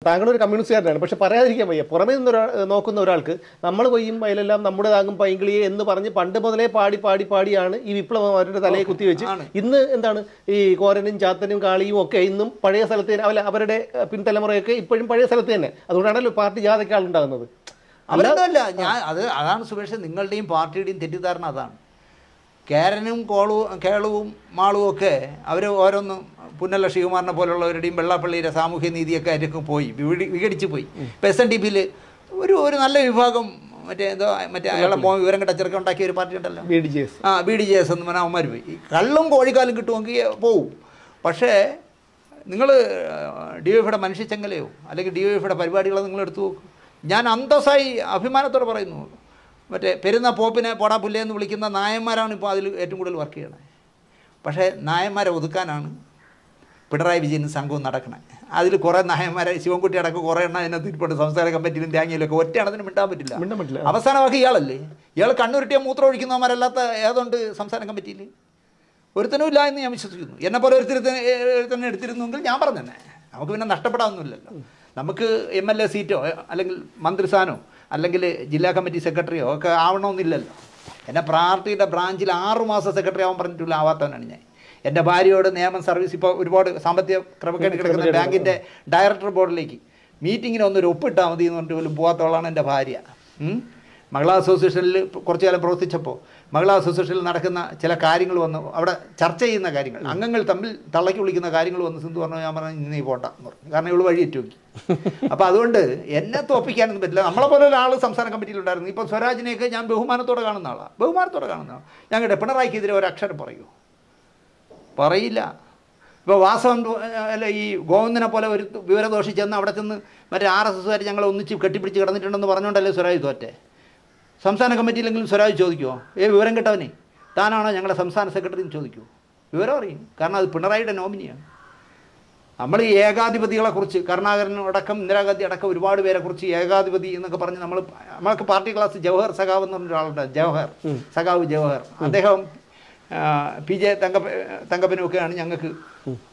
താങ്കളൊരു കമ്മ്യൂണിസ്റ്റുകാരനാണ്, പക്ഷെ പറയാതിരിക്കാൻ വയ്യ. പുറമേ നിന്ന് നോക്കുന്ന ഒരാൾക്ക് നമ്മൾ കൊയ്യും വയലെല്ലാം നമ്മുടേതാകും പൈങ്കിളിയെ എന്ന് പറഞ്ഞ് പണ്ട് മുതലേ പാടിയാണ് ഈ വിപ്ലവം അവരുടെ തലയെ കുത്തിവെച്ച് ഇന്ന് എന്താണ് ഈ കോരനും ചാത്തനും കാളിയും ഒക്കെ ഇന്നും പഴയ സ്ഥലത്ത് തന്നെ, അല്ല അവരുടെ പിൻതലമുറയൊക്കെ ഇപ്പോഴും പഴയ സ്ഥലത്ത് തന്നെ. അതുകൊണ്ടാണല്ലോ പാർട്ടി ജാഥയ്ക്ക് ആളുണ്ടാകുന്നത്. അല്ല അതാണ് സുരേഷ്, നിങ്ങളുടെയും പാർട്ടിയുടെയും തെറ്റിദ്ധാരണ അതാണ്. കേരനും കേളവും മാളുവും ഒക്കെ അവർ ഓരോന്നും പുന്നല ശ്രീകുമാറിനെ പോലുള്ളവരുടെയും വെള്ളാപ്പള്ളിയുടെ സാമൂഹ്യ നീതിയൊക്കെ ആയിരിക്കും പോയി വിഘടിച്ച് പോയി. ഇപ്പോൾ SNDP ഒരു നല്ല വിഭാഗം മറ്റേ അയാളെ വിവരം കിട്ട ചെറുക്കം ഉണ്ടാക്കിയ ഒരു പാർട്ടി ഉണ്ടല്ലോ, BDJS എന്ന് പറഞ്ഞാൽ അവന്മാർ പോയി. കള്ളും കോഴിക്കാലും കിട്ടുമെങ്കിൽ പോവും. പക്ഷേ നിങ്ങൾ DYFയുടെ മനുഷ്യച്ചെങ്കലയോ അല്ലെങ്കിൽ DYFയുടെ പരിപാടികളോ നിങ്ങൾ എടുത്തു നോക്കും. ഞാൻ അന്തസ്സായി അഭിമാനത്തോടെ പറയുന്നു, മറ്റേ പെരുന്ന പോപ്പിനെ പോടാ പുല്ലേ എന്ന് വിളിക്കുന്ന നായന്മാരാണ് ഇപ്പോൾ അതിൽ ഏറ്റവും കൂടുതൽ വർക്ക് ചെയ്യണത്. പക്ഷേ നായന്മാരെ ഒതുക്കാനാണ് പിണറായി വിജയനും സംഘവും നടക്കണേ. അതിൽ കുറേ നായന്മാരെ, ശിവൻകുട്ടി അടക്കം കുറേ എണ്ണം അതിനകത്ത് ഇരിപ്പുണ്ട് സംസ്ഥാന കമ്മിറ്റിയിലും തേങ്ങയിലൊക്കെ. ഒറ്റയാണതിന് മിണ്ടാൻ പറ്റില്ല. അവസാനമാക്കി ഇയാളല്ലേ, ഇയാൾ കണ്ണുരുട്ടിയ മൂത്രം ഒഴിക്കുന്നവന്മാരല്ലാത്ത ഏതുണ്ട് സംസ്ഥാന കമ്മിറ്റിയിൽ? ഒരുത്തനും ഇല്ല എന്ന് ഞാൻ വിശ്വസിക്കുന്നു. എന്നെപ്പോലെ ഒരുത്തന്നെ എടുത്തിരുന്നെങ്കിൽ ഞാൻ പറഞ്ഞു തന്നെ, നമുക്ക് പിന്നെ നഷ്ടപ്പെടാനൊന്നുമില്ലല്ലോ. നമുക്ക് MLA സീറ്റോ അല്ലെങ്കിൽ മന്ത്രിസ്ഥാനോ അല്ലെങ്കിൽ ജില്ലാ കമ്മിറ്റി സെക്രട്ടറിയോ ഒക്കെ ആവണമെന്നില്ലല്ലോ. എന്നെ പാർട്ടിയുടെ ബ്രാഞ്ചിൽ 6 മാസം സെക്രട്ടറി ആവാൻ പറഞ്ഞിട്ടില്ല, ആവാത്തവനാണ് ഞാൻ. എൻ്റെ ഭാര്യയോട് നിയമം സർവീസ് ഇപ്പോൾ ഒരുപാട് സാമ്പത്തിക ക്രമക്കേട് കിടക്കുന്ന ബാങ്കിൻ്റെ ഡയറക്ടർ ബോർഡിലേക്ക് മീറ്റിങ്ങിന് ഒന്നൊരു ഒപ്പിട്ടാൽ മതി എന്ന് പറഞ്ഞിട്ട് പോലും പോകാത്തവളാണ് എൻ്റെ ഭാര്യ. മഹിളാ അസോസിയേഷനിൽ കുറച്ചു കാലം പ്രവർത്തിച്ചപ്പോൾ മഹിളാ അസോസിയേഷനിൽ നടക്കുന്ന ചില കാര്യങ്ങൾ വന്നു, അവിടെ ചർച്ച ചെയ്യുന്ന കാര്യങ്ങൾ, അംഗങ്ങൾ തമ്മിൽ തള്ളക്കി വിളിക്കുന്ന കാര്യങ്ങൾ വന്ന് സിന്ധു പറഞ്ഞു, ഞാൻ പറഞ്ഞു ഇന്ന് നീ പോണ്ട എന്ന് പറഞ്ഞു. കാരണം ഇവള് വഴി ഏറ്റു നോക്കി. അപ്പോൾ അതുകൊണ്ട് എന്നെ തോപ്പിക്കാനൊന്നും പറ്റില്ല. നമ്മളെപ്പോലെ ഒരാൾ സംസ്ഥാന കമ്മിറ്റിയിലുണ്ടായിരുന്നു. ഇപ്പോൾ സ്വരാജിനെയൊക്കെ ഞാൻ ബഹുമാനത്തോടെ കാണുന്ന ആളാണ്. ഞങ്ങളുടെ പിണറായിക്കെതിരെ ഒരു അക്ഷരം പറയില്ല. ഇപ്പോൾ വാസവൻ അല്ല ഈ ഗോവിന്ദനെ പോലെ ഒരു വിവരദോഷി ചെന്ന് അവിടെ ചെന്ന് മറ്റേ RSSകാർ ഞങ്ങളെ ഒന്നിച്ച് കെട്ടിപ്പിടിച്ച് കിടന്നിട്ടുണ്ടെന്ന് പറഞ്ഞുകൊണ്ടല്ലേ സ്വരാജ് തോറ്റെ. സംസ്ഥാന കമ്മിറ്റിയിലെങ്കിലും സ്വരാജ് ചോദിക്കുമോ, വിവരം കേട്ടവനെ താനാണോ ഞങ്ങളുടെ സംസ്ഥാന സെക്രട്ടറി എന്ന് ചോദിക്കുമോ? വിവരം അറിയും. കാരണം അത് പിണറായിയുടെ നോമിനിയാണ്. നമ്മൾ ഈ ഏകാധിപതികളെക്കുറിച്ച് കരുണാകരനടക്കം ഇന്ദിരാഗാന്ധി അടക്കം ഒരുപാട് പേരെക്കുറിച്ച് ഏകാധിപതി എന്നൊക്കെ പറഞ്ഞ് നമ്മൾക്ക് പാർട്ടി ക്ലാസ് ജവഹർ സഖാവ് എന്ന് പറഞ്ഞൊരാളുണ്ട്, ജവഹർ. അദ്ദേഹം PJ തങ്കപ്പനുമൊക്കെയാണ് ഞങ്ങൾക്ക്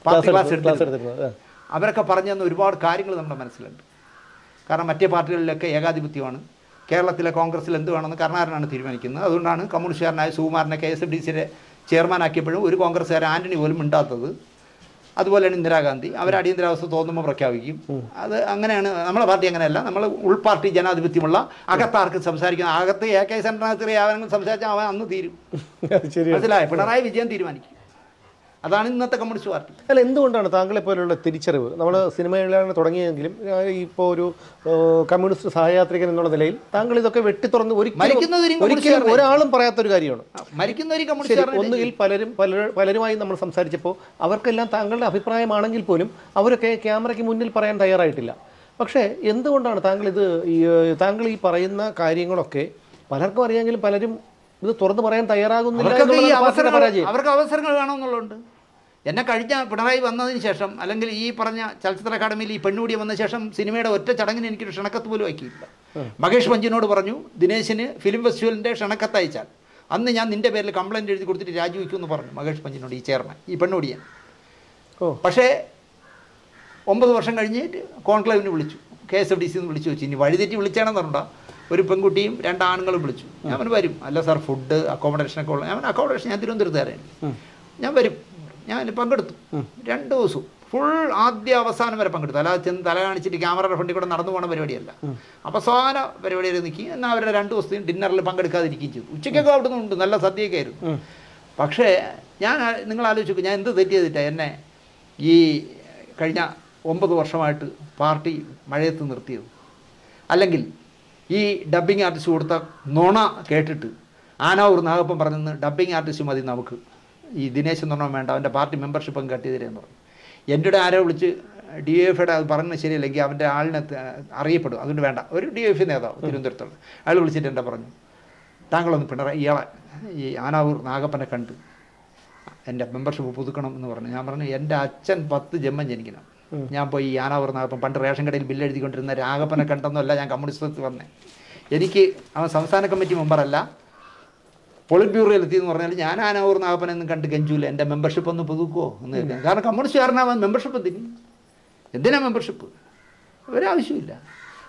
പാർട്ടി ക്ലാസ് എടുത്തിരുന്നത്. അവരൊക്കെ പറഞ്ഞു തന്ന ഒരുപാട് കാര്യങ്ങൾ നമ്മുടെ മനസ്സിലുണ്ട്. കാരണം മറ്റേ പാർട്ടികളിലൊക്കെ ഏകാധിപത്യമാണ്. കേരളത്തിലെ കോൺഗ്രസ്സിൽ എന്ത് വേണമെന്ന് കരുണാകരനാണ് തീരുമാനിക്കുന്നത്. അതുകൊണ്ടാണ് കമ്മ്യൂണിസ്റ്റുകാരനായ സുകുമാരനെ KSFDCയുടെ ചെയർമാനാക്കിയപ്പോഴും ഒരു കോൺഗ്രസ്സുകാരൻ ആൻ്റണി പോലും മിണ്ടാത്തത്. അതുപോലെയാണ് ഇന്ദിരാഗാന്ധി. അവർ അടിയന്തരാവസ്ഥ തോന്നുമ്പോൾ പ്രഖ്യാപിക്കും. അത് അങ്ങനെയാണ് നമ്മളെ പാർട്ടി. അങ്ങനെയല്ല, നമ്മൾ ഉൾപാർട്ടി ജനാധിപത്യമുള്ള അകത്താർക്ക് സംസാരിക്കുന്ന, അകത്ത് AK സെൻറ്ററിനകത്ത് ആവനെങ്കിലും സംസാരിച്ചാൽ അവൻ അന്ന് തീരും. മനസ്സിലായ? പിണറായി വിജയൻ തീരുമാനിക്കും. അതാണ് ഇന്നത്തെ കമ്മ്യൂണിസ്റ്റ് പാർട്ടി. അല്ല, എന്തുകൊണ്ടാണ് താങ്കളെ പോലുള്ള തിരിച്ചറിവ്? നമ്മൾ സിനിമയിലാണ് തുടങ്ങിയെങ്കിലും ഇപ്പോൾ ഒരു കമ്മ്യൂണിസ്റ്റ് സഹയാത്രികൻ എന്നുള്ള നിലയിൽ താങ്കൾ ഇതൊക്കെ വെട്ടിത്തുറന്ന് ഒരിക്കലും ഒരാളും പറയാത്തൊരു കാര്യമാണ്. ഒന്നുകിൽ പലരുമായി നമ്മൾ സംസാരിച്ചപ്പോൾ അവർക്കെല്ലാം താങ്കളുടെ അഭിപ്രായമാണെങ്കിൽ പോലും അവരൊക്കെ ക്യാമറയ്ക്ക് മുന്നിൽ പറയാൻ തയ്യാറായിട്ടില്ല. പക്ഷേ എന്തുകൊണ്ടാണ് താങ്കൾ ഈ പറയുന്ന കാര്യങ്ങളൊക്കെ പലർക്കും അറിയാമെങ്കിലും പലരും ഇത് തുറന്ന് പറയാൻ തയ്യാറാകുന്നില്ല? അവർക്ക് അവസരങ്ങൾ വേണമെന്നുള്ളതുണ്ട്. എന്നെ കഴിഞ്ഞ പിണറായി വന്നതിന് ശേഷം, അല്ലെങ്കിൽ ഈ പറഞ്ഞ ചലച്ചിത്ര അക്കാദമിയിൽ ഈ പെണ്ണുകൂടി വന്ന ശേഷം സിനിമയുടെ ഒറ്റ ചടങ്ങിന് എനിക്കൊരു ക്ഷണക്കത്ത് പോലും ആക്കിയില്ല. മഹേഷ് പഞ്ചിനോട് പറഞ്ഞു, ദിനേശിന് ഫിലിം ഫെസ്റ്റിവലിൻ്റെ ക്ഷണക്കത്ത് അയച്ചാൽ അന്ന് ഞാൻ നിൻ്റെ പേരിൽ കംപ്ലയിൻ്റ് എഴുതി കൊടുത്തിട്ട് രാജിവെക്കുമെന്ന് പറഞ്ഞു മഹേഷ് പഞ്ചിനോട്, ഈ ചെയർമാൻ, ഈ പെണ്ണുകൂടിയൻ. പക്ഷേ 9 വർഷം കഴിഞ്ഞിട്ട് കോൺക്ലേവിന് വിളിച്ചു, KSFDC വിളിച്ചു വെച്ചു. ഇനി വഴിതെറ്റി വിളിച്ചാണെന്ന് പറഞ്ഞാൽ ഒരു പെൺകുട്ടിയും 2 ആണുങ്ങളും വിളിച്ചു. ഞാൻ വരും. അല്ല സാർ, ഫുഡ് അക്കോമഡേഷനൊക്കെ ഉള്ള. അക്കോമഡേഷൻ ഞാൻ തിരുവനന്തപുരത്തുകാരാണ്. ഞാൻ വരും. ഞാൻ പങ്കെടുത്തു 2 ദിവസവും ഫുൾ ആദ്യ അവസാനം വരെ പങ്കെടുത്തു. അല്ലാതെ ചെന്ന് തല കാണിച്ചിട്ട് ക്യാമറയുടെ ഫ്രണ്ടിൽ കൂടെ നടന്നു പോകുന്ന പരിപാടിയല്ല. അവസാന പരിപാടിയിൽ നിൽക്കി. എന്നാൽ അവരുടെ 2 ദിവസത്തെയും ഡിന്നറിൽ പങ്കെടുക്കാതിരിക്കുകയും ചെയ്തു. ഉച്ചയ്ക്കൊക്കെ അവിടെ നിന്നുണ്ട്, നല്ല സദ്യയൊക്കെ ആയിരുന്നു. പക്ഷേ നിങ്ങൾ ആലോചിച്ചു, ഞാൻ എന്ത് തെറ്റ് ചെയ്തിട്ടാണ് എന്നെ ഈ കഴിഞ്ഞ 9 വർഷമായിട്ട് പാർട്ടി മഴയത്ത് നിർത്തിയത്? അല്ലെങ്കിൽ ഈ ഡബ്ബിംഗ് ആർട്ടിസ്റ്റ് കൊടുത്ത നുണ കേട്ടിട്ട് ആനാവൂർ നാഗപ്പൻ പറഞ്ഞെന്ന് ഡബ്ബിംഗ് ആർട്ടിസ്റ്റ് മതി നമുക്ക്, ഈ ദിനേശ് എന്ന് പറഞ്ഞാൽ വേണ്ട, അവൻ്റെ പാർട്ടി മെമ്പർഷിപ്പും കട്ട് ചെയ്തിരെന്ന് പറഞ്ഞു. എൻ്റെ കൂടെ ആരോ വിളിച്ച് DYFയുടെ അത് പറഞ്ഞത് ശരിയല്ലെങ്കിൽ അവൻ്റെ ആളിനെ അറിയപ്പെടും, അതുകൊണ്ട് വേണ്ട. ഒരു DYF നേതാവ് തിരുവനന്തപുരത്തുള്ള അയാൾ വിളിച്ചിട്ട് എന്താ പറഞ്ഞു, താങ്കളൊന്ന് പിണറായി ഇയാളെ ഈ ആനാവൂർ നാഗപ്പനെ കണ്ട് എൻ്റെ മെമ്പർഷിപ്പ് പുതുക്കണം എന്ന് പറഞ്ഞു. ഞാൻ പറഞ്ഞു, എൻ്റെ അച്ഛൻ 10 ജന്മം ജനിക്കണം, ഞാൻ പോയി ഈ ആനാവൂർ നാഗപ്പൻ പണ്ട് റേഷൻ കടയിൽ ബില്ല് എഴുതിക്കൊണ്ടിരുന്ന രാഘപ്പനെ കണ്ടെന്നല്ല ഞാൻ കമ്മ്യൂണിസ്റ്റ് വന്നേ. എനിക്ക് അവൻ സംസ്ഥാന കമ്മിറ്റി മെമ്പറല്ല, പോളിറ്റ് ബ്യൂറോയിൽ എത്തിയെന്ന് പറഞ്ഞാൽ ഞാൻ ആനാവൂർ നാഗപ്പനെന്നും കണ്ട് കെഞ്ചൂല, എൻ്റെ മെമ്പർഷിപ്പ് ഒന്ന് പുതുക്കുമോ എന്ന് കേൾക്കാം. കാരണം കമ്മ്യൂണിസ്റ്റുകാരനാവാൻ മെമ്പർഷിപ്പ് എന്തിനാ മെമ്പർഷിപ്പ്? ഒരാവശ്യമില്ല.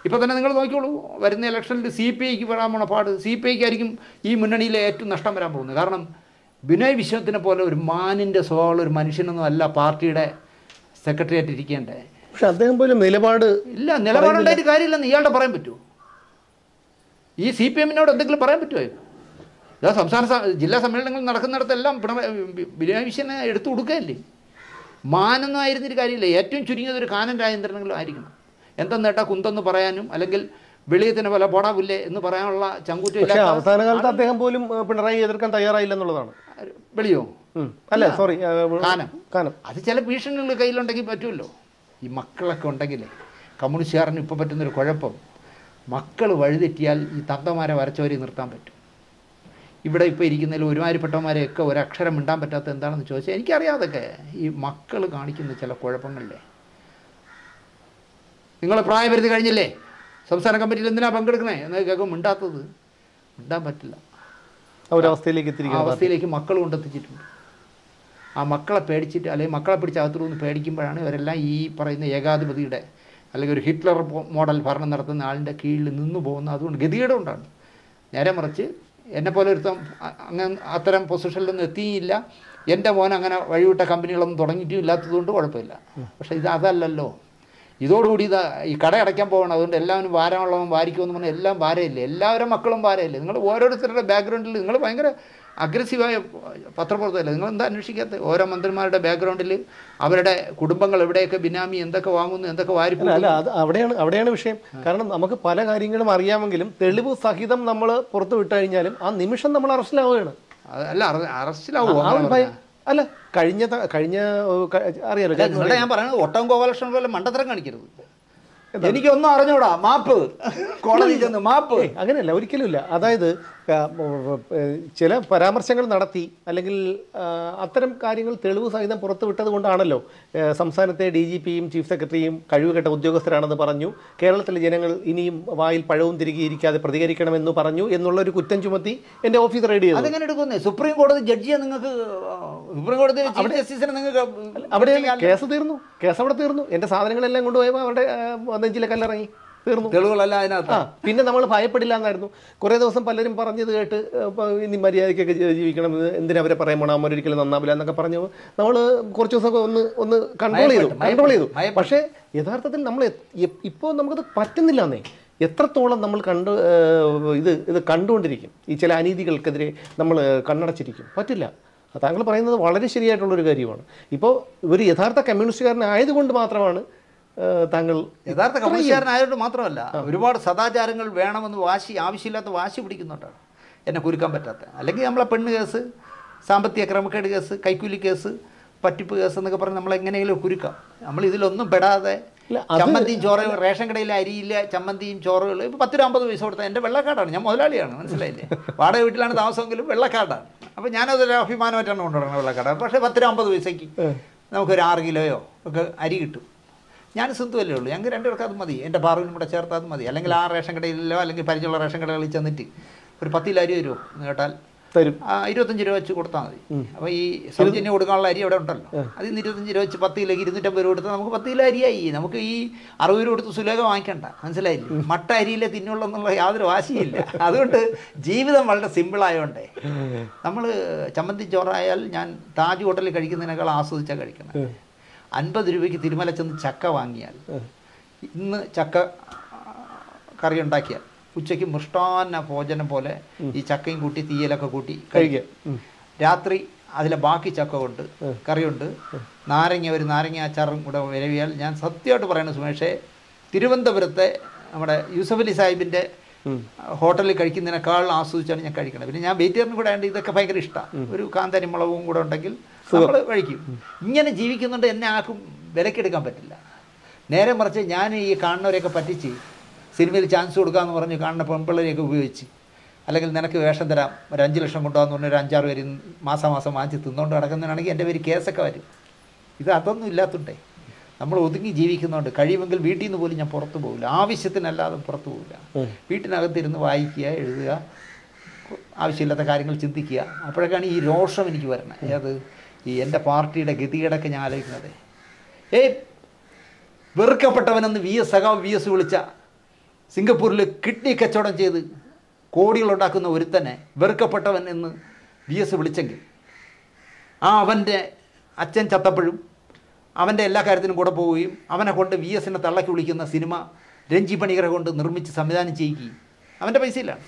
ഇപ്പോൾ തന്നെ നിങ്ങൾ നോക്കിക്കോളൂ, വരുന്ന ഇലക്ഷനിൽ CPIക്ക് വരാൻ പോണ പാട്. CPIക്കായിരിക്കും ഈ മുന്നണിയിലെ ഏറ്റവും നഷ്ടം വരാൻ പോകുന്നത്. കാരണം ബിനോയ് വിശ്വത്തിനെ പോലെ ഒരു മാനിൻ്റെ സ്വഭാവമുള്ള ഒരു മനുഷ്യനൊന്നും അല്ല പാർട്ടിയുടെ സെക്രട്ടറിയായിട്ട് ഇരിക്കേണ്ടത്. പക്ഷെ അദ്ദേഹം പോലും നിലപാട് ഇല്ല, നിലപാടുണ്ടായിട്ട് കാര്യമില്ലെന്ന് ഇയാളുടെ പറയാൻ പറ്റുമോ? ഈ CPMനോട് എന്തെങ്കിലും പറയാൻ പറ്റുമോ? ഇതാ ജില്ലാ സമ്മേളനങ്ങൾ നടക്കുന്നിടത്തെല്ലാം ബിനോയ് വിശ്വനെ എടുത്തു കൊടുക്കുകയല്ലേ. മാനൊന്നും ആയിരുന്നൊരു കാര്യമില്ല. ഏറ്റവും ചുരുങ്ങിയതൊരു കാനൻ രാജേന്ദ്രനെങ്കിലും ആയിരിക്കണം. എന്തെന്ന് കേട്ടാൽ കുന്തെന്ന് പറയാനും അല്ലെങ്കിൽ വെളിയത്തിന് പോലെ പോടാവില്ലേ എന്ന് പറയാനുള്ള ചങ്കൂറ്റം. പക്ഷേ അവസാന കാലത്ത് അദ്ദേഹം പോലും പിണറായി എതിർക്കാൻ തയ്യാറായില്ലെന്നുള്ളതാണ്. വെളിയോ അല്ല സോറി കാനം. അത് ചില ഭീഷണികൾ കയ്യിലുണ്ടെങ്കിൽ പറ്റുമല്ലോ. ഈ മക്കളൊക്കെ ഉണ്ടെങ്കിൽ കമ്മ്യൂണിസ്റ്റുകാരന് ഇപ്പോൾ പറ്റുന്നൊരു കുഴപ്പം, മക്കൾ വഴിതെറ്റിയാൽ ഈ തന്തമാരെ വരച്ചവരെ നിർത്താൻ പറ്റും. ഇവിടെ ഇപ്പോൾ ഇരിക്കുന്നതിൽ ഒരുമാതിരിപ്പെട്ടവന്മാരെയൊക്കെ ഒരക്ഷരം മിണ്ടാൻ പറ്റാത്ത എന്താണെന്ന് ചോദിച്ചാൽ എനിക്കറിയാതൊക്കെ ഈ മക്കൾ കാണിക്കുന്ന ചില കുഴപ്പങ്ങളില്ലേ. നിങ്ങൾ പ്രായപരിധി കഴിഞ്ഞില്ലേ, സംസ്ഥാന കമ്മിറ്റിയിൽ എന്തിനാ പങ്കെടുക്കണേ എന്ന് കേൾക്കും മിണ്ടാത്തത്. മിണ്ടാൻ പറ്റില്ല. അവസ്ഥയിലേക്ക് മക്കൾ കൊണ്ടെത്തിച്ചിട്ടുണ്ട്. ആ മക്കളെ പേടിച്ചിട്ട് അല്ലെങ്കിൽ മക്കളെ പിടിച്ച് അകത്തുനിന്ന് പേടിക്കുമ്പോഴാണ് ഇവരെല്ലാം ഈ പറയുന്ന ഏകാധിപതിയുടെ അല്ലെങ്കിൽ ഒരു ഹിറ്റ്ലർ മോഡൽ ഭരണം നടത്തുന്ന ആളിൻ്റെ കീഴിൽ നിന്നു പോകുന്നത്. അതുകൊണ്ട് ഗതികേടുകൊണ്ടാണ്. നേരെ മറിച്ച് എന്നെപ്പോലെ ഒരുത്തം അങ്ങനെ അത്തരം പൊസിഷനിലൊന്നും എത്തിയില്ല. എൻ്റെ മോൻ അങ്ങനെ വഴിവിട്ട കമ്പനികളൊന്നും തുടങ്ങിയിട്ടും ഇല്ലാത്തതുകൊണ്ട് കുഴപ്പമില്ല. പക്ഷേ അതല്ലല്ലോ. ഇതോടുകൂടി ഈ കട അടയ്ക്കാൻ പോകണം. അതുകൊണ്ട് എല്ലാവരും ഭാരമുള്ളവൻ വാരിക്കുമെന്ന് പറഞ്ഞാൽ എല്ലാം ഭാരമില്ലേ. എല്ലാവരും മക്കളും ഭാരമില്ലേ. നിങ്ങൾ ഓരോരുത്തരുടെ ബാക്ക്ഗ്രൗണ്ടിൽ നിങ്ങൾ ഭയങ്കര അഗ്രസീവായ പത്രപ്രവർത്തകരല്ലേ. നിങ്ങൾ എന്താ അന്വേഷിക്കാത്തത്? ഓരോ മന്ത്രിമാരുടെ ബാക്ക്ഗ്രൗണ്ടിൽ അവരുടെ കുടുംബങ്ങൾ എവിടെയൊക്കെ ബിനാമി എന്തൊക്കെ വാങ്ങുന്നു, എന്തൊക്കെ വാരിപ്പോ. അല്ല, അത് അവിടെയാണ് വിഷയം. കാരണം നമുക്ക് പല കാര്യങ്ങളും അറിയാമെങ്കിലും തെളിവ് സഹിതം നമ്മൾ പുറത്തു വിട്ടു കഴിഞ്ഞാലും ആ നിമിഷം നമ്മൾ അറസ്റ്റിലാവുകയാണ്. അല്ല, അറസ്റ്റിലാവുക അല്ല, കഴിഞ്ഞ അറിയാലോ. ഞാൻ പറയുന്നത് ഒട്ടകം ഗോപാലകൃഷ്ണൻ പോലെ മണ്ടത്തരം കാണിക്കരുത്. എനിക്കൊന്നും അറിഞ്ഞൂടാ, മാപ്പ് കോടതി ചെന്ന് മാപ്പ്. അങ്ങനെയല്ല, ഒരിക്കലും ഇല്ല. അതായത് ചില പരാമർശങ്ങൾ നടത്തി അല്ലെങ്കിൽ അത്തരം കാര്യങ്ങൾ തെളിവ് സഹിതം പുറത്തു വിട്ടത് കൊണ്ടാണല്ലോ സംസ്ഥാനത്തെ DGPയും ചീഫ് സെക്രട്ടറിയും കഴിവുകെട്ട ഉദ്യോഗസ്ഥരാണെന്ന് പറഞ്ഞു. കേരളത്തിലെ ജനങ്ങൾ ഇനിയും വായിൽ പഴവും തിരികെ ഇരിക്കാതെ പ്രതികരിക്കണമെന്ന് പറഞ്ഞു എന്നുള്ളൊരു കുറ്റം ചുമത്തി എൻ്റെ ഓഫീസ് റെയ്ഡ് ചെയ്തു. അതെങ്ങനെ എടുക്കുന്നേ? സുപ്രീം കോടതി ജഡ്ജിയെ നിങ്ങൾക്ക്, സുപ്രീം കോടതി ചീഫ് ജസ്റ്റിസിനെ നിങ്ങൾക്ക് അവിടെ കേസ് തീർന്നു. കേസ് അവിടെ തീർന്നു. എൻ്റെ സാധനങ്ങളെല്ലാം കൊണ്ടുപോയപ്പോൾ അവരുടെ നെഞ്ചിലെ കല്ലിറങ്ങി തീർന്നു. തെളിവുകളല്ല അതിനകത്ത്. പിന്നെ നമ്മൾ ഭയപ്പെടില്ല എന്നായിരുന്നു. കുറേ ദിവസം പലരും പറഞ്ഞത് കേട്ട് ഇനി മര്യാദയ്ക്കൊക്കെ ജീവിക്കണം, എന്തിനവരെ പറയാൻ പോണം, അവരൊരിക്കലും നന്നാവില്ല എന്നൊക്കെ പറഞ്ഞു നമ്മൾ കുറച്ച് ദിവസമൊക്കെ ഒന്ന് കൺട്രോൾ ചെയ്തു. പക്ഷേ യഥാർത്ഥത്തിൽ നമ്മൾ ഇപ്പോൾ നമുക്കത് പറ്റുന്നില്ലെന്നേ. എത്രത്തോളം നമ്മൾ ഇത് കണ്ടുകൊണ്ടിരിക്കും. ഈ ചില അനീതികൾക്കെതിരെ നമ്മൾ കണ്ണടച്ചിരിക്കും. പറ്റില്ല. താങ്കൾ പറയുന്നത് വളരെ ശരിയായിട്ടുള്ളൊരു കാര്യമാണ്. ഇപ്പോൾ ഒരു യഥാർത്ഥ കമ്മ്യൂണിസ്റ്റുകാരനായതുകൊണ്ട് മാത്രമാണ് താങ്കൾ യഥാർത്ഥ കമ്മ്യൂണിസ്റ്റുകാരനായതുകൊണ്ട് മാത്രമല്ല, ഒരുപാട് സദാചാരങ്ങൾ വേണമെന്ന് ആവശ്യമില്ലാത്ത വാശി പിടിക്കുന്നുണ്ടാണ് എന്നെ കുരുക്കാൻ പറ്റാത്ത. അല്ലെങ്കിൽ നമ്മളെ പെണ്ണ് കേസ്, സാമ്പത്തിക ക്രമക്കേട് കേസ്, കൈക്കൂലി കേസ്, പറ്റിപ്പ് കേസ് എന്നൊക്കെ പറഞ്ഞ് നമ്മളെങ്ങനെയെങ്കിലും കുരുക്കാം. നമ്മൾ ഇതിലൊന്നും പെടാതെ ചമ്മന്തിയും ചോറും, റേഷൻ കടയിൽ അരിയില്ല, ചമ്മന്തിയും ചോറുകൾ. ഇപ്പോൾ 10 രൂപ 50 പൈസ കൊടുത്താൽ എൻ്റെ വെള്ളക്കാർഡാണ്. ഞാൻ മുതലാളിയാണ്, മനസ്സിലായില്ലേ? വാടക വീട്ടിലാണ് താമസമെങ്കിലും വെള്ളക്കാർഡാണ്. അപ്പോൾ ഞാനതൊരു അഭിമാനമായിട്ടാണ് കൊണ്ടുവരുന്നത് വെള്ളക്കാർഡ്. പക്ഷേ 10 രൂപ 50 പൈസയ്ക്ക് നമുക്കൊരു 6 കിലോയോ ഒക്കെ അരി കിട്ടും. ഞാൻ സിന്ധുവല്ലേ ഉള്ളൂ, ഞങ്ങൾക്ക് 2 പേർക്ക് അത് മതി. എൻ്റെ പാറുവിനും കൂടെ ചേർത്ത് അത് മതി. അല്ലെങ്കിൽ ആ റേഷൻ കടയിലോ അല്ലെങ്കിൽ പരിചയമുള്ള റേഷൻ കടകളിൽ ചെന്നിട്ട് ഒരു 10 കിലോ അരി തരുമോ എന്ന് കേട്ടാൽ തരും. 25 രൂപ വെച്ച് കൊടുത്താൽ മതി. അപ്പോൾ ഈ സൗജന്യം കൊടുക്കാനുള്ള അരി അവിടെ ഉണ്ടല്ലോ, അതിൽ നിന്ന് 25 രൂപ വെച്ച് 10 കിലോയ്ക്ക് 250 രൂപ കൊടുത്താൽ നമുക്ക് 10 കിലോ അരിയായി. നമുക്ക് ഈ 60 രൂപ കൊടുത്ത് സുലേഖ വാങ്ങിക്കണ്ട, മനസ്സിലായില്ലേ? മട്ട അരിയിലെ തിന്നുള്ളൂ എന്നുള്ള യാതൊരു വാശിയില്ല. അതുകൊണ്ട് ജീവിതം വളരെ സിമ്പിളായതുകൊണ്ടേ നമ്മൾ ചമ്മന്തി ചോറായാൽ ഞാൻ താജ് ഹോട്ടലിൽ കഴിക്കുന്നതിനേക്കാൾ ആസ്വദിച്ചാൽ കഴിക്കണം. 50 രൂപയ്ക്ക് തിരുമല ചെന്ന് ചക്ക വാങ്ങിയാൽ, ഇന്ന് ചക്ക കറി ഉണ്ടാക്കിയാൽ ഉച്ചയ്ക്ക് മൃഷ്ടാന്ന ഭോജനം പോലെ ഈ ചക്കയും കൂട്ടി തീയലൊക്കെ കൂട്ടി കഴിക്കുക. രാത്രി അതിലെ ബാക്കി ചക്ക കൊണ്ട് കറിയുണ്ട്, ഒരു നാരങ്ങ അച്ചാറും കൂടെ വിരവിയാൽ, ഞാൻ സത്യമായിട്ട് പറയുന്നത് സുമേഷേ, തിരുവനന്തപുരത്തെ നമ്മുടെ യൂസഫ് അലി സാഹിബിൻ്റെ ഹോട്ടലിൽ കഴിക്കുന്നതിനേക്കാൾ ആസ്വദിച്ചാണ് ഞാൻ കഴിക്കണം. പിന്നെ ഞാൻ വെയിറ്ററിന് കൂടെ ആയതുകൊണ്ട് ഇതൊക്കെ ഭയങ്കര ഇഷ്ടമാണ്. ഒരു കാന്താരി മുളകും കൂടെ ഉണ്ടെങ്കിൽ നമ്മൾ കഴിക്കും. ഇങ്ങനെ ജീവിക്കുന്നുണ്ട് എന്നെ ആർക്കും വിലക്കെടുക്കാൻ പറ്റില്ല. നേരെ മറിച്ച് ഞാൻ ഈ കാണുന്നവരെയൊക്കെ പറ്റിച്ച് സിനിമയിൽ ചാൻസ് കൊടുക്കാമെന്ന് പറഞ്ഞ് കാണുന്ന പെൺപിള്ളേരെയൊക്കെ ഉപയോഗിച്ച്, അല്ലെങ്കിൽ നിനക്ക് വേഷം തരാം, ഒരു 5 ലക്ഷം കൊണ്ടുപോകാന്ന് പറഞ്ഞ ഒരു 5-6 പേര് മാസം വാങ്ങിച്ച് തിന്നുകൊണ്ട് നടക്കുന്നതാണെങ്കിൽ എൻ്റെ പേര് കേസൊക്കെ വരും. ഇത് അതൊന്നും ഇല്ലാത്തതുകൊണ്ടേ നമ്മൾ ഒതുങ്ങി ജീവിക്കുന്നുണ്ട്. കഴിയുമെങ്കിൽ വീട്ടിൽ നിന്ന് പോലും ഞാൻ പുറത്തു പോകില്ല, ആവശ്യത്തിനല്ലാതെ പുറത്തു പോകില്ല. വീട്ടിനകത്തിരുന്ന് വായിക്കുക, എഴുതുക, ആവശ്യമില്ലാത്ത കാര്യങ്ങൾ ചിന്തിക്കുക. അപ്പോഴൊക്കെയാണ് ഈ രോഷം എനിക്ക് വരണത്. അത് ഈ എൻ്റെ പാർട്ടിയുടെ ഗതികേടൊക്കെ ഞാൻ ആലോചിക്കുന്നത്. വെറുക്കപ്പെട്ടവനെന്ന് സഖാവ് വി എസ് വിളിച്ച സിംഗപ്പൂരിൽ കിഡ്നി കച്ചവടം ചെയ്ത് കോടികളുണ്ടാക്കുന്ന ഒരുത്തനെ വെറുക്കപ്പെട്ടവൻ എന്ന് വി എസ് വിളിച്ചെങ്കിൽ അവൻ്റെ അച്ഛൻ ചത്തപ്പോഴും അവൻ്റെ എല്ലാ കാര്യത്തിനും കൂടെ പോവുകയും അവനെ കൊണ്ട് വി എസിനെ തള്ളക്കി വിളിക്കുന്ന സിനിമ രഞ്ജി പണിക്കരെ കൊണ്ട് നിർമ്മിച്ച് സംവിധാനം ചെയ്യുകയും അവൻ്റെ പൈസയിലാണ്.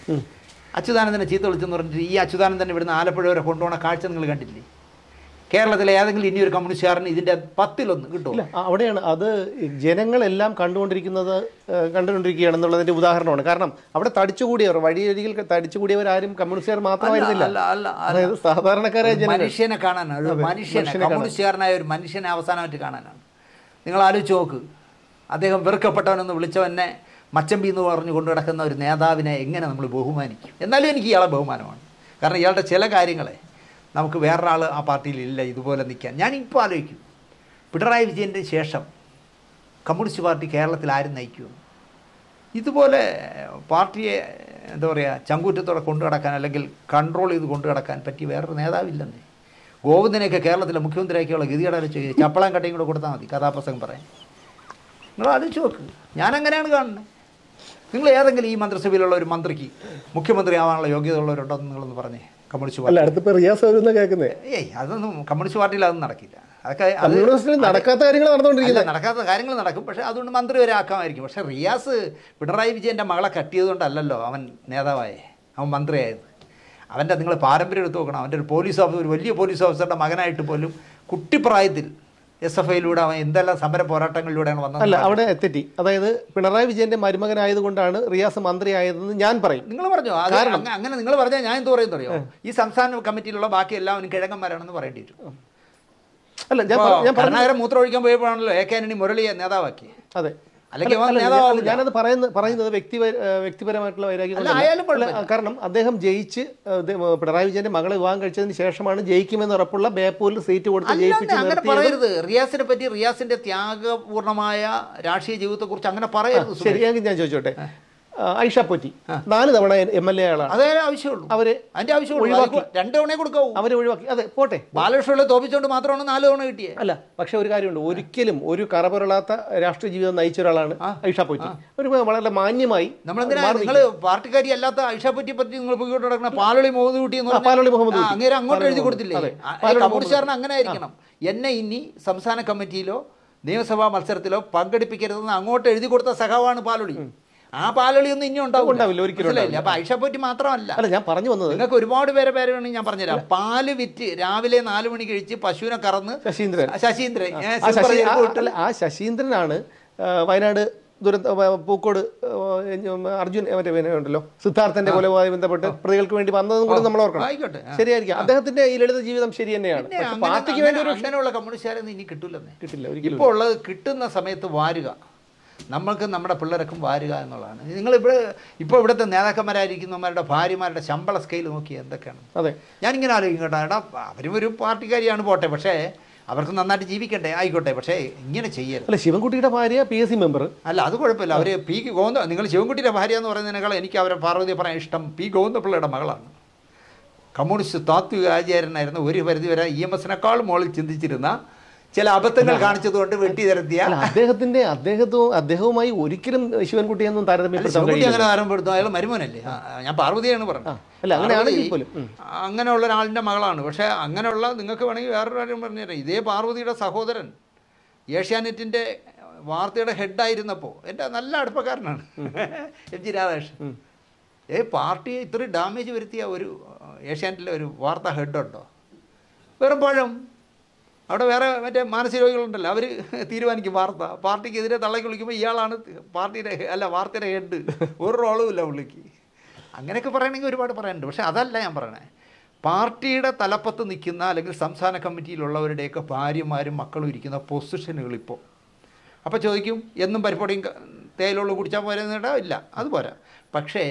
അച്യുതാനന്ദനെ ചീത്ത വിളിച്ചെന്ന് പറഞ്ഞിട്ട് ഈ അച്യുതാനന്ദനെ ഇവിടുന്ന് ആലപ്പുഴ വരെ കൊണ്ടുപോകുന്ന കാഴ്ച നിങ്ങൾ കണ്ടില്ലേ? കേരളത്തിലെ ഏതെങ്കിലും ഇനിയൊരു കമ്മ്യൂണിസ്റ്റുകാരന് ഇതിൻ്റെ 10-1 കിട്ടും. അവിടെയാണ് അത് ജനങ്ങളെല്ലാം കണ്ടുകൊണ്ടിരിക്കുകയാണെന്നുള്ളതിൻ്റെ ഉദാഹരണമാണ്. കാരണം അവിടെ തടിച്ചുകൂടിയവർ, വഴിയരികിൽ തടിച്ചുകൂടിയവരാരും കമ്മ്യൂണിസ്റ്റുകാർ മാത്രമായിരുന്നില്ല. അതായത് സാധാരണക്കാരായ മനുഷ്യനെ കാണാനാണ്, കമ്മ്യൂണിസ്റ്റുകാരനായ ഒരു മനുഷ്യനെ അവസാനമായിട്ട് കാണാനാണ്. നിങ്ങൾ ആലോചിച്ച് നോക്ക്, അദ്ദേഹം വെറുക്കപ്പെട്ടവനെന്ന് വിളിച്ചവനെ മച്ചമ്പി എന്ന് പറഞ്ഞു കൊണ്ടു നടക്കുന്ന ഒരു നേതാവിനെ എങ്ങനെ നമ്മൾ ബഹുമാനിക്കും? എന്നാലും എനിക്ക് ഇയാളെ ബഹുമാനമാണ്. കാരണം ഇയാളുടെ ചില കാര്യങ്ങളെ നമുക്ക് വേറൊരാൾ ആ പാർട്ടിയിലില്ല ഇതുപോലെ നിൽക്കാൻ. ഞാനിപ്പോൾ ആലോചിക്കും, പിണറായി വിജയൻ്റെ ശേഷം കമ്മ്യൂണിസ്റ്റ് പാർട്ടി കേരളത്തിൽ ആരും നയിക്കുമെന്ന്. ഇതുപോലെ പാർട്ടിയെ എന്താ പറയുക, ചങ്കൂറ്റത്തോടെ കൊണ്ടു നടക്കാൻ അല്ലെങ്കിൽ കൺട്രോൾ ചെയ്ത് കൊണ്ടു നടക്കാൻ പറ്റിയ വേറൊരു നേതാവില്ലെന്നേ. ഗോവിന്ദനെയൊക്കെ കേരളത്തിലെ മുഖ്യമന്ത്രിയാക്കിയുള്ള ഗതികേടാലും ചെയ്ത് ചപ്പളാൻ കട്ടയും കൂടെ കൊടുത്താൽ മതി കഥാപ്രസംഗം പറയാൻ. നിങ്ങൾ ആലോചിച്ച് നോക്ക്, ഞാനങ്ങനെയാണ് കാണുന്നത്. നിങ്ങൾ ഏതെങ്കിലും ഈ മന്ത്രിസഭയിലുള്ള ഒരു മന്ത്രിക്ക് മുഖ്യമന്ത്രി ആവാനുള്ള യോഗ്യത ഉള്ളവരുണ്ടോ എന്ന് നിങ്ങളൊന്ന് പറഞ്ഞേ. കമ്മ്യൂണിസ്റ്റ് പാർട്ടി അതൊന്നും കമ്മ്യൂണിസ്റ്റ് പാർട്ടിയിൽ അതൊന്നും നടക്കില്ല. അതൊക്കെ നടക്കാത്ത കാര്യങ്ങൾ നടക്കും. പക്ഷേ അതുകൊണ്ട് മന്ത്രി വരെ ആക്കാമായിരിക്കും. പക്ഷേ റിയാസ് പിണറായി വിജയൻ്റെ മകളെ കട്ടിയതുകൊണ്ടല്ലല്ലോ അവൻ നേതാവായേ, അവൻ മന്ത്രിയായത്. അവൻ്റെ നിങ്ങൾ പാരമ്പര്യം എടുത്ത് നോക്കണം. അവൻ്റെ ഒരു പോലീസ് ഓഫീസർ, ഒരു വലിയ പോലീസ് ഓഫീസറുടെ മകനായിട്ട് പോലും കുട്ടിപ്രായത്തിൽ SFIയിലൂടെ അവൻ എന്തെല്ലാം സമര പോരാട്ടങ്ങളിലൂടെയാണ് വന്നത്. അല്ല, അവിടെ തെറ്റി. അതായത് പിണറായി വിജയന്റെ മരുമകനായതുകൊണ്ടാണ് റിയാസ് മന്ത്രിയായതെന്ന് ഞാൻ പറയും. നിങ്ങൾ പറഞ്ഞു അങ്ങനെ നിങ്ങൾ പറഞ്ഞാൽ ഞാൻ എന്ത് പറയുന്നത് അറിയോ? ഈ സംസ്ഥാന കമ്മിറ്റിയിലുള്ള ബാക്കി എല്ലാവരും കിഴങ്ങന്മാരാണെന്ന് പറയേണ്ടി വരും. അല്ല, ഭരണനഗരം മൂത്രം ഒഴിക്കാൻ പോയപ്പോഴാണല്ലോ AK ആന്റണി മുരളിയെ നേതാവാക്കി. അതെ, അല്ലെങ്കിൽ ഞാനത് പറയുന്നത് വ്യക്തിപരമായിട്ടുള്ള വൈരാഗ്യം. കാരണം അദ്ദേഹം ജയിച്ച് പിണറായി വിജയന്റെ മകളെ വിവാഹം കഴിച്ചതിന് ശേഷമാണ് ജയിക്കുമെന്ന് ഉറപ്പുള്ള ബേപ്പൂരിൽ സീറ്റ് കൊടുത്ത് ജയിപ്പിച്ചു. അങ്ങനെ പറയരുത്. റിയാസിനെ പറ്റി, റിയാസിന്റെ ത്യാഗപൂർണമായ രാഷ്ട്രീയ ജീവിതത്തെ കുറിച്ച് അങ്ങനെ പറയരുത്. ശരിയാക്കി ഞാൻ ചോദിച്ചോട്ടെ, ഐഷ പോറ്റി 4 തവണ MLA ആളാണ്. അതേ ആവശ്യമുള്ളൂ. അതിന്റെ ആവശ്യമുള്ളൂ. 2 തവണ കൊടുക്കാവൂ. അവരെ ഒഴിവാക്കി. അതെ, പോട്ടെ. ബാലകൃഷ്ണനെ തോപ്പിച്ചുകൊണ്ട് മാത്രമാണ് 4 തവണ കിട്ടിയത്. അല്ല, പക്ഷെ ഒരു കാര്യമുണ്ട്, ഒരിക്കലും ഒരു കറപുരളാത്ത രാഷ്ട്രീയ ജീവിതം നയിച്ച ഒരാളാണ് ഐഷ പോറ്റി. ഒരു വളരെ മാന്യമായി. നിങ്ങൾ പാർട്ടിക്കാരി അല്ലാത്ത ഐഷ പോറ്റിയെ പറ്റി നിങ്ങൾ നടക്കുന്ന പാലോളി മുഹമ്മദ് കുട്ടി അങ്ങനെ അങ്ങോട്ട് എഴുതി കൊടുത്തില്ലേ? കമ്മ്യൂണിസ്റ്റുകാരന് അങ്ങനെ ആയിരിക്കണം. എന്നെ ഇനി സംസ്ഥാന കമ്മിറ്റിയിലോ നിയമസഭാ മത്സരത്തിലോ പങ്കെടുപ്പിക്കരുതെന്ന് അങ്ങോട്ട് എഴുതി കൊടുത്ത സഖാവാണ് പാലോളി. ആ പാലൊളിയൊന്നും ഇനി ഉണ്ടാവില്ല ഒരിക്കലും. അപ്പൊ ഐഷ പോറ്റി മാത്രമല്ല, ഞാൻ പറഞ്ഞു വന്നത്, നിങ്ങൾക്ക് ഒരുപാട് പേരെ വേണമെങ്കിൽ ഞാൻ പറഞ്ഞുതരാം. പാല് വിറ്റ് രാവിലെ 4 മണി കഴിച്ച് പശുവിനെ കറന്ന് ശശീന്ദ്രനാണ് വയനാട് പൂക്കോട് അർജുൻ ഉണ്ടല്ലോ, സിദ്ധാർത്ഥന്റെ കൊലവുമായി ബന്ധപ്പെട്ട് പ്രതികൾക്ക് വേണ്ടി വന്നതും കൂടി നമ്മൾ ഓർക്കണം. ആയിക്കോട്ടെ, ശരിയായിരിക്കും. അദ്ദേഹത്തിന്റെ ഈ ലളിത ജീവിതം ശരി തന്നെയാണ്. പാർട്ടിക്ക് വേണ്ടി അങ്ങനെയുള്ള കമ്മ്യൂണിസ്റ്റുകാരൊന്നും ഇനി കിട്ടില്ല. ഇപ്പോൾ ഉള്ളത് കിട്ടുന്ന സമയത്ത് വാരുക, നമ്മൾക്ക് നമ്മുടെ പിള്ളേർക്കും വാരുക എന്നുള്ളതാണ്. ഇപ്പോൾ ഇവിടുത്തെ നേതാക്കന്മാരായിരിക്കുന്നവരുടെ ഭാര്യമാരുടെ ശമ്പള സ്കെയിൽ നോക്കിയാൽ എന്തൊക്കെയാണ്. അതെ, ഞാനിങ്ങനെ ആലോചിക്കും കേട്ടോ, അവരും ഒരു പാർട്ടിക്കാരിയാണ്, പോട്ടെ, പക്ഷേ അവർക്ക് നന്നായിട്ട് ജീവിക്കണ്ടേ, ആയിക്കോട്ടെ, പക്ഷേ ഇങ്ങനെ ചെയ്യരുത്. അല്ല, ശിവൻകുട്ടിയുടെ ഭാര്യ PSC മെമ്പർ അല്ല, അത് കുഴപ്പമില്ല. അവർ നിങ്ങൾ ശിവൻകുട്ടിയുടെ ഭാര്യ എന്ന് പറയുന്നതിനേക്കാൾ എനിക്ക് അവരെ പാർവതിയെ പറയാൻ ഇഷ്ടം ഗോവിന്ദപിള്ളയുടെ മകളാണ്. കമ്മ്യൂണിസ്റ്റ് താത്വിക ആചാര്യനായിരുന്ന ഒരു പരിധിവരെ EMSനേക്കാൾ മുകളിൽ ചിന്തിച്ചിരുന്ന ചില അബദ്ധങ്ങൾ കാണിച്ചതുകൊണ്ട് വെട്ടി തരത്തിയ അദ്ദേഹവുമായി ഒരിക്കലും ശിവൻകുട്ടിയൊന്നും താരതമ്യപ്പെടുത്തും. അയാൾ മരുമോനല്ലേ? ഞാൻ പാർവതിയാണ് പറഞ്ഞത്. അങ്ങനെയുള്ള ഒരാളിൻ്റെ മകളാണ്. പക്ഷേ അങ്ങനെയുള്ള നിങ്ങൾക്ക് വേണമെങ്കിൽ വേറൊരു കാര്യം പറഞ്ഞുതരാം. ഇതേ പാർവതിയുടെ സഹോദരൻ ഏഷ്യാനെറ്റിൻ്റെ വാർത്തയുടെ ഹെഡായിരുന്നപ്പോൾ എൻ്റെ നല്ല അടുപ്പക്കാരനാണ് MG രാധാകൃഷ്ണൻ. പാർട്ടിയെ ഇത്രയും ഡാമേജ് വരുത്തിയ ഒരു ഏഷ്യാനെറ്റിലെ ഒരു വാർത്താ ഹെഡുണ്ടോ? വെറും പഴം. അവിടെ വേറെ മറ്റേ മാനസിക രോഗികളുണ്ടല്ലോ, അവർ തീരുമാനിക്കും വാർത്ത. പാർട്ടിക്കെതിരെ തള്ളക്കി വിളിക്കുമ്പോൾ ഇയാളാണ് വാർത്തയുടെ ഹെഡ്. ഒരു റോളും ഇല്ല പുള്ളിക്ക്. അങ്ങനെയൊക്കെ പറയണമെങ്കിൽ ഒരുപാട് പറയാനുണ്ട്. പക്ഷേ അതല്ല ഞാൻ പറയണേ. പാർട്ടിയുടെ തലപ്പത്ത് നിൽക്കുന്ന അല്ലെങ്കിൽ സംസ്ഥാന കമ്മിറ്റിയിലുള്ളവരുടെയൊക്കെ ഭാര്യമാരും മക്കളും ഇരിക്കുന്ന പൊസിഷനുകളിപ്പോൾ. അപ്പോൾ ചോദിക്കും, എന്നും പരിപ്പൊടിയും തേയിലുള്ള കുടിച്ചാൽ പോരുന്നിട ഇല്ല, അത് പോരാ. പക്ഷേ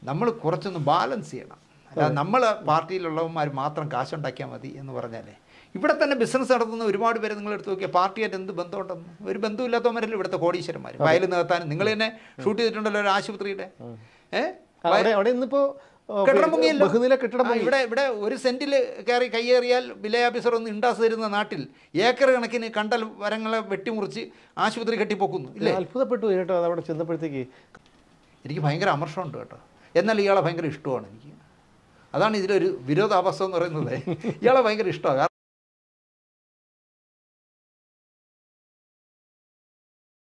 നമ്മൾ കുറച്ചൊന്ന് ബാലൻസ് ചെയ്യണം. അല്ലാതെ നമ്മൾ പാർട്ടിയിലുള്ളവന്മാർ മാത്രം കാശുണ്ടാക്കിയാൽ മതി എന്ന് പറഞ്ഞാലേ. ഇവിടെ തന്നെ ബിസിനസ് നടത്തുന്ന ഒരുപാട് പേര് നിങ്ങൾ എടുത്ത് നോക്കിയാൽ പാർട്ടിയായിട്ട് എന്ത് ബന്ധമുണ്ടെന്ന്. ഒരു ബന്ധമില്ലാത്തവന്മാരല്ലേ ഇവിടുത്തെ കോടീശ്വരന്മാർ. വയലിൽ നികത്താൻ നിങ്ങൾ തന്നെ ഷൂട്ട് ചെയ്തിട്ടുണ്ടല്ലോ ഒരു ആശുപത്രിയുടെ. അവിടെ ഇന്നിപ്പോൾ ബഹുനില കെട്ടിടം ഇവിടെ ഒരു സെന്റിൽ കയറി കയ്യേറിയാൽ വില്ലേജ് ഓഫീസർ ഒന്ന് ഇണ്ടാസ് തരുന്ന നാട്ടിൽ ഏക്കർ കണക്കിന് കണ്ടൽ മരങ്ങളെ വെട്ടിമുറിച്ച് ആശുപത്രി കെട്ടിപ്പോക്കുന്നു ഇല്ലേ? അത്ഭുതപ്പെട്ടു കേട്ടോ അത് അവിടെ ചെന്നപ്പോഴത്തേക്ക്. എനിക്ക് ഭയങ്കര അമർഷമുണ്ട് കേട്ടോ. എന്നാൽ ഇയാളെ ഭയങ്കര ഇഷ്ടമാണ് എനിക്ക്. അതാണ് ഇതിലൊരു വിരോധാഭാസം എന്ന് പറയുന്നത്. ഇയാളെ ഭയങ്കര ഇഷ്ടമാണ്.